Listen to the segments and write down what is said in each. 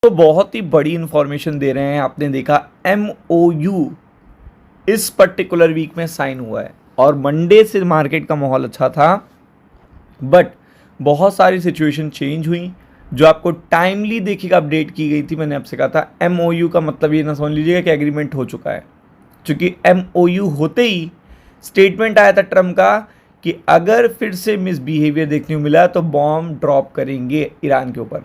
तो बहुत ही बड़ी इंफॉर्मेशन दे रहे हैं। आपने देखा MOU इस पर्टिकुलर वीक में साइन हुआ है और मंडे से मार्केट का माहौल अच्छा था, बट बहुत सारी सिचुएशन चेंज हुई जो आपको टाइमली देखिएगा अपडेट की गई थी। मैंने आपसे कहा था MOU का मतलब ये ना समझ लीजिएगा कि एग्रीमेंट हो चुका है, क्योंकि MOU होते ही स्टेटमेंट आया था ट्रम्प का कि अगर फिर से मिसबिहेवियर देखने को मिला तो बॉम्ब ड्रॉप करेंगे ईरान के ऊपर।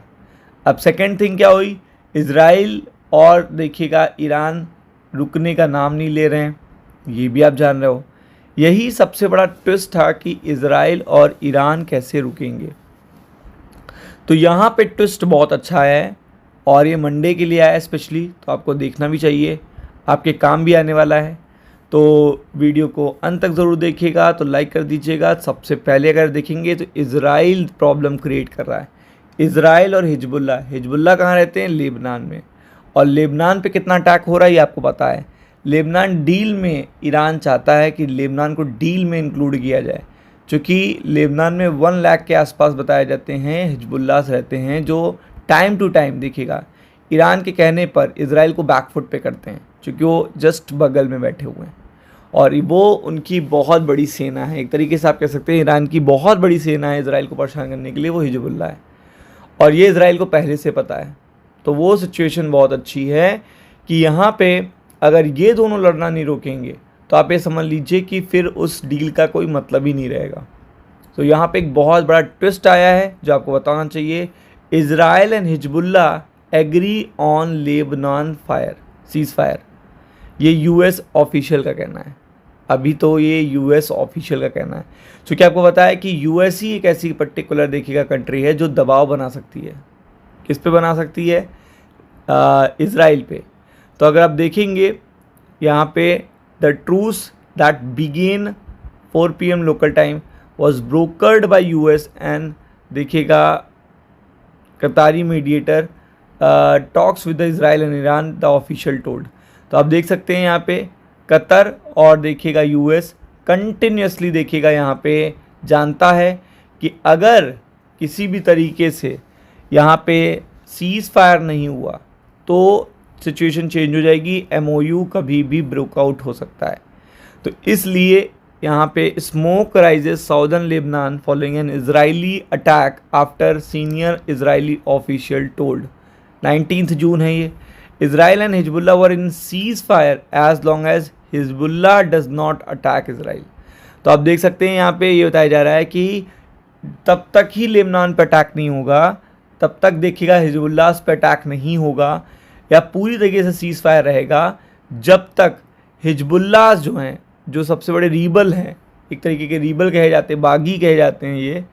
अब सेकेंड थिंग क्या हुई, इजराइल और देखिएगा ईरान रुकने का नाम नहीं ले रहे हैं, ये भी आप जान रहे हो। यही सबसे बड़ा ट्विस्ट था कि इजराइल और ईरान कैसे रुकेंगे। तो यहाँ पे ट्विस्ट बहुत अच्छा है और ये मंडे के लिए आया है स्पेशली, तो आपको देखना भी चाहिए, आपके काम भी आने वाला है। तो वीडियो को अंत तक ज़रूर देखिएगा, तो लाइक कर दीजिएगा। सबसे पहले अगर देखेंगे तो इजराइल प्रॉब्लम क्रिएट कर रहा है। इजराइल और हिजबुल्ला कहाँ रहते हैं? लेबनान में। और लेबनान पे कितना अटैक हो रहा है ये आपको पता है। लेबनान डील में ईरान चाहता है कि लेबनान को डील में इंक्लूड किया जाए, क्योंकि लेबनान में 1 लाख के आसपास बताए जाते हैं हिजबुल्लाह रहते हैं, जो टाइम टू टाइम देखिएगा ईरान के कहने पर इजराइल को बैकफुट पे करते हैं, क्योंकि वो जस्ट बगल में बैठे हुए हैं और वो उनकी बहुत बड़ी सेना है। एक तरीके से आप कह सकते हैं ईरान की बहुत बड़ी सेना है इजराइल को परेशान करने के लिए, वो हिजबुल्लाह है और ये इजराइल को पहले से पता है। तो वो सिचुएशन बहुत अच्छी है कि यहाँ पे अगर ये दोनों लड़ना नहीं रोकेंगे तो आप ये समझ लीजिए कि फिर उस डील का कोई मतलब ही नहीं रहेगा। तो यहाँ पे एक बहुत बड़ा ट्विस्ट आया है जो आपको बताना चाहिए। Israel and Hezbollah agree on Lebanon ceasefire, ये US ऑफिशियल का कहना है। अभी तो ये US ऑफिशियल का कहना है, क्योंकि आपको पता है कि US ही एक ऐसी पर्टिकुलर देखिएगा कंट्री है जो दबाव बना सकती है। किस पे बना सकती है? इजराइल पे। तो अगर आप देखेंगे यहाँ पे the truce that began 4 PM local time was brokered by US and देखिएगा Qatari mediator talks with the Israel and Iran, the official told. तो आप देख सकते हैं यहाँ पे कतर और देखिएगा US कंटिन्यूसली देखिएगा यहाँ पे जानता है कि अगर किसी भी तरीके से यहाँ पे सीज़ फायर नहीं हुआ तो सिचुएशन चेंज हो जाएगी, MOU कभी भी ब्रेकआउट हो सकता है। तो इसलिए यहाँ पे smoke rises southern Lebanon following N Israeli attack after senior Israeli official told. 19 जून है ये। Israel and Hezbollah were in ceasefire as long as Hezbollah does not attack Israel। तो आप देख सकते हैं यहाँ पे ये बताया जा रहा है कि तब तक ही लेबनान पे अटैक नहीं होगा, तब तक देखिएगा हिजबुल्लाह पे अटैक नहीं होगा या पूरी तरीके से सीज फायर रहेगा, जब तक हिजबुल्लाह जो हैं, जो सबसे बड़े रीबल हैं, एक तरीके के रीबल कहे जाते हैं, बागी कहे जाते हैं ये,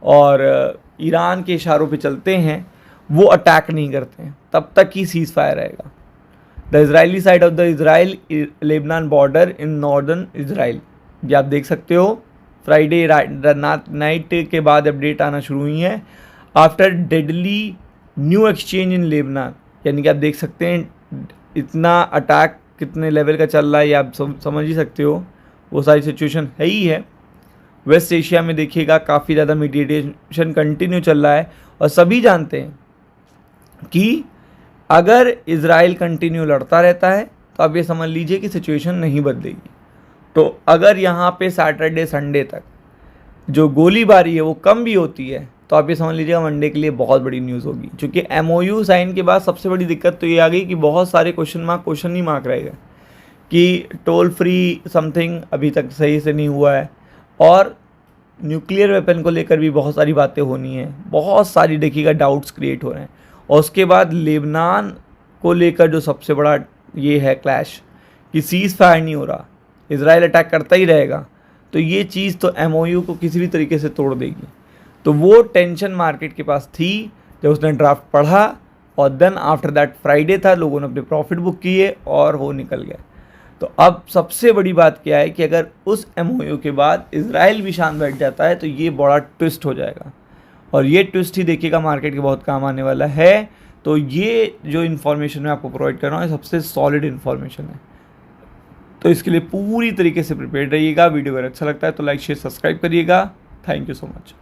और ईरान के इशारों पे चलते हैं, वो अटैक नहीं करते हैं, तब तक ही सीज फायर रहेगा। The Israeli side of the Israel Lebanon border in northern Israel, ये आप देख सकते हो। फ्राइडे नाइट के बाद अपडेट आना शुरू हुई है आफ्टर डेडली न्यू एक्सचेंज इन लेबनान, यानी कि आप देख सकते हैं इतना अटैक कितने लेवल का चल रहा है, ये आप समझ ही सकते हो। वो सारी सिचुएशन है ही है। वेस्ट एशिया में देखिएगा काफ़ी ज़्यादा मीडिएशन कंटिन्यू चल रहा है और सभी जानते हैं कि अगर इजराइल कंटिन्यू लड़ता रहता है तो आप ये समझ लीजिए कि सिचुएशन नहीं बदलेगी। तो अगर यहाँ पे सैटरडे संडे तक जो गोलीबारी है वो कम भी होती है तो आप ये समझ लीजिएगा मंडे के लिए बहुत बड़ी न्यूज़ होगी, क्योंकि MOU साइन के बाद सबसे बड़ी दिक्कत तो ये आ गई कि बहुत सारे क्वेश्चन ही मार्क रहेगा कि टोल फ्री समथिंग अभी तक सही से नहीं हुआ है और न्यूक्लियर वेपन को लेकर भी बहुत सारी बातें होनी है, बहुत सारी देखिएगा डाउट्स क्रिएट हो रहे हैं। और उसके बाद लेबनान को लेकर जो सबसे बड़ा ये है क्लैश कि सीज़ फायर नहीं हो रहा, इजराइल अटैक करता ही रहेगा, तो ये चीज़ तो MOU को किसी भी तरीके से तोड़ देगी। तो वो टेंशन मार्केट के पास थी जब उसने ड्राफ्ट पढ़ा और देन आफ्टर दैट फ्राइडे था, लोगों ने अपने प्रॉफिट बुक किए और वो निकल गया। तो अब सबसे बड़ी बात क्या है कि अगर उस MOU के बाद इजराइल भी शांत बैठ जाता है तो ये बड़ा ट्विस्ट हो जाएगा और ये ट्विस्ट ही देखिएगा मार्केट के बहुत काम आने वाला है। तो ये जो इन्फॉर्मेशन मैं आपको प्रोवाइड कर रहा हूँ सबसे सॉलिड इन्फॉर्मेशन है, तो इसके लिए पूरी तरीके से प्रिपेयर्ड रहिएगा। वीडियो अगर अच्छा लगता है तो लाइक शेयर सब्सक्राइब करिएगा। Thank you so much.